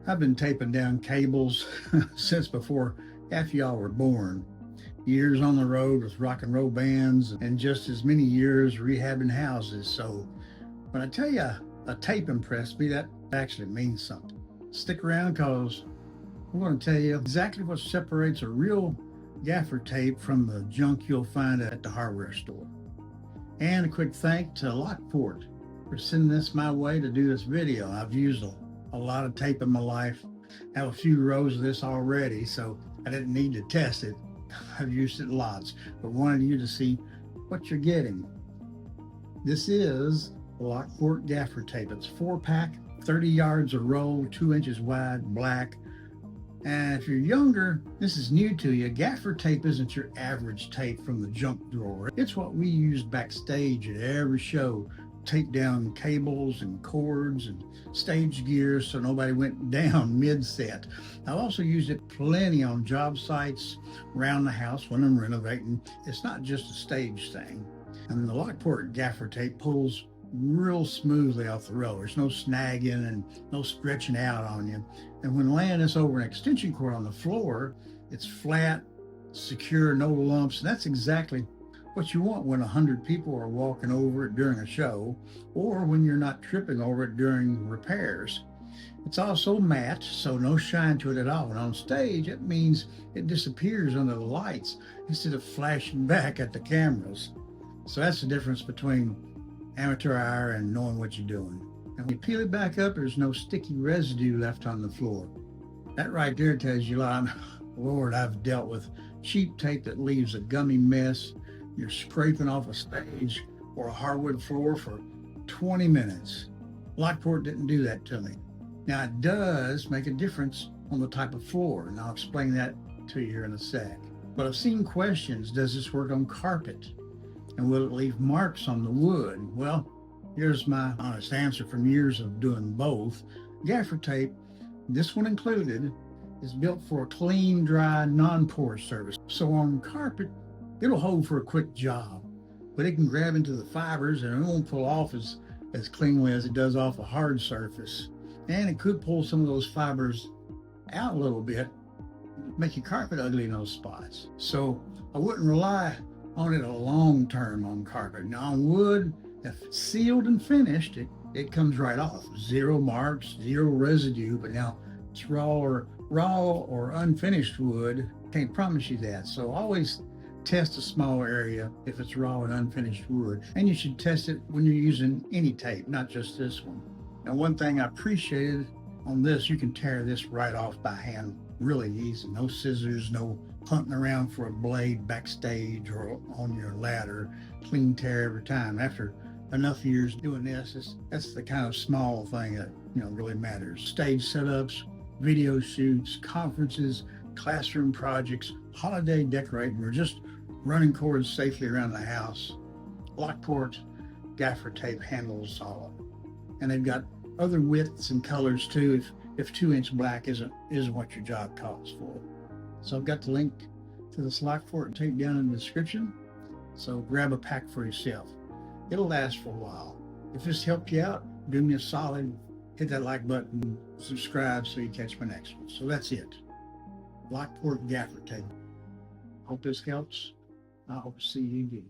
I've been taping down cables since before half y'all were born. Years on the road with rock and roll bands and just as many years rehabbing houses. So when I tell you a tape impressed me, that actually means something. Stick around because I'm going to tell you exactly what separates a real gaffer tape from the junk you'll find at the hardware store. And a quick thank to Lockport for sending this my way to do this video. I've used a lot of tape in my life. I have a few rows of this already, so I didn't need to test it. I've used it lots, but wanted you to see what you're getting. This is Lockport gaffer tape. It's 4-pack, 30 yards a roll, 2 inches wide, black. And if you're younger, this is new to you. Gaffer tape isn't your average tape from the junk drawer. It's what we used backstage at every show. Tape down cables and cords and stage gears so nobody went down mid-set. I've also used it plenty on job sites, around the house when I'm renovating. It's not just a stage thing. And the Lockport gaffer tape pulls real smoothly off the roll. There's no snagging and no stretching out on you. And when laying this over an extension cord on the floor, it's flat, secure, no lumps. And that's exactly what you want when 100 people are walking over it during a show, or when you're not tripping over it during repairs. It's also matte, so no shine to it at all. And on stage, it means it disappears under the lights instead of flashing back at the cameras. So that's the difference between amateur hour and knowing what you're doing. And when you peel it back up, there's no sticky residue left on the floor. That right there tells you a lot. Lord, I've dealt with cheap tape that leaves a gummy mess. You're scraping off a stage or a hardwood floor for 20 minutes. Lockport didn't do that to me. Now, it does make a difference on the type of floor, and I'll explain that to you here in a sec. But I've seen questions, does this work on carpet? And will it leave marks on the wood? Well, here's my honest answer from years of doing both. Gaffer tape, this one included, is built for a clean, dry, non-porous surface. So on carpet, it'll hold for a quick job, but it can grab into the fibers and it won't pull off as cleanly as it does off a hard surface. And it could pull some of those fibers out a little bit, make your carpet ugly in those spots. So I wouldn't rely on it a long term on carpet. Now on wood, if it's sealed and finished, it comes right off. Zero marks, zero residue, but now it's raw or unfinished wood, can't promise you that. So always test a small area if it's raw and unfinished wood. And you should test it when you're using any tape, not just this one. Now, one thing I appreciated on this, you can tear this right off by hand really easy. No scissors, no hunting around for a blade backstage or on your ladder. Clean tear every time. After enough years doing this, that's the kind of small thing that really matters. Stage setups, video shoots, conferences, classroom projects, holiday decorating, or just running cords safely around the house. Lockport gaffer tape handles all of it. And they've got other widths and colors too if 2-inch black isn't what your job calls for. So I've got the link to this Lockport tape down in the description. So grab a pack for yourself. It'll last for a while. If this helped you out, do me a solid, hit that like button, subscribe so you catch my next one. So that's it. Lockport gaffer tape. Hope this helps. I hope to see you again.